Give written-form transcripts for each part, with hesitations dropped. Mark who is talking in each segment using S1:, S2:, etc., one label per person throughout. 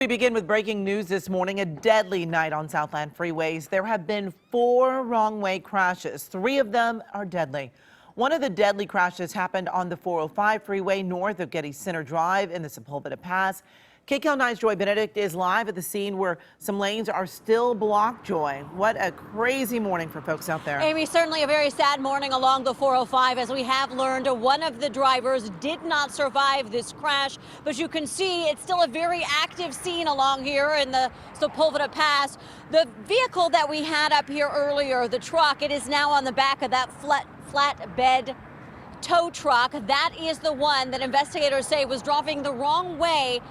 S1: We begin with breaking news this morning. A deadly night on Southland freeways. There have been 4 wrong-way crashes. 3 of them are deadly. One of the deadly crashes happened on the 405 freeway north of Getty Center Drive in the Sepulveda Pass. KCAL 9's Joy Benedict is live at the scene where some lanes are still blocked. Joy, what a crazy morning for folks out there.
S2: Amy, certainly a very sad morning along the 405. As we have learned, one of the drivers did not survive this crash, but you can see it's still a very active scene along here in the Sepulveda Pass. The vehicle that we had up here earlier, the truck, it is now on the back of that flatbed tow truck. That is the one that investigators say was driving the wrong way,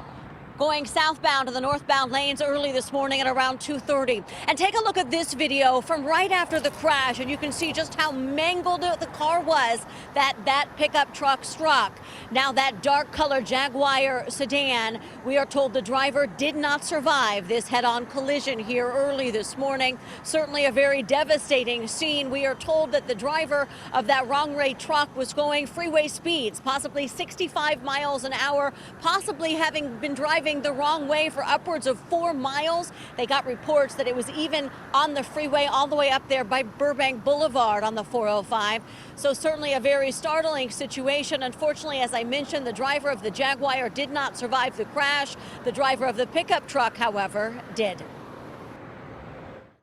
S2: going southbound to the northbound lanes early this morning at around 2:30. And take a look at this video from right after the crash, and you can see just how mangled the car was that pickup truck struck. Now that dark colored Jaguar sedan, we are told the driver did not survive this head-on collision here early this morning. Certainly a very devastating scene. We are told that the driver of that wrong-way truck was going freeway speeds, possibly 65 miles an hour, possibly having been driving the wrong way for upwards of 4 miles. They got reports that it was even on the freeway all the way up there by Burbank Boulevard on the 405. So certainly a very startling situation. Unfortunately, as I mentioned, the driver of the Jaguar did not survive the crash. The driver of the pickup truck, however, did.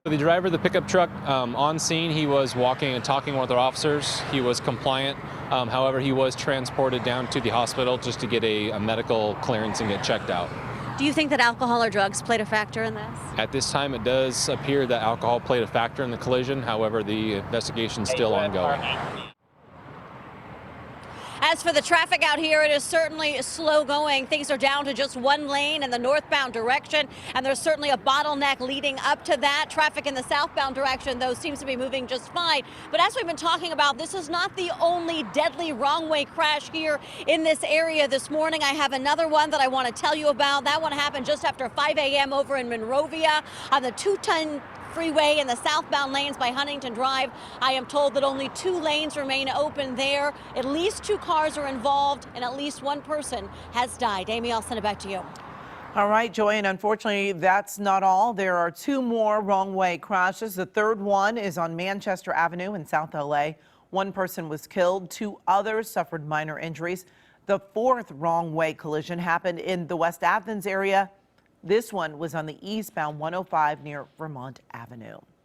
S3: The driver of the pickup truck, on scene, he was walking and talking with our officers. He was compliant. However, he was transported down to the hospital just to get a medical clearance and get checked out.
S2: Do you think that alcohol or drugs played a factor in this?
S3: At this time, it does appear that alcohol played a factor in the collision. However, the investigation is still ongoing.
S2: As for the traffic out here, it is certainly slow going. Things are down to just 1 lane in the northbound direction, and there's certainly a bottleneck leading up to that. Traffic in the southbound direction, though, seems to be moving just fine. But as we've been talking about, this is not the only deadly wrong-way crash here in this area this morning. I have another one that I want to tell you about. That one happened just after 5 a.m. over in Monrovia on the 210 freeway in the southbound lanes by Huntington Drive. I am told that only 2 lanes remain open there. At least 2 cars are involved, and at least 1 person has died. Amy, I'll send it back to you.
S1: All right, Joy, and unfortunately, that's not all. There are 2 more wrong-way crashes. The third one is on Manchester Avenue in South LA. 1 person was killed. 2 others suffered minor injuries. The 4th wrong-way collision happened in the West Athens area. This one was on the eastbound 105 near Vermont Avenue.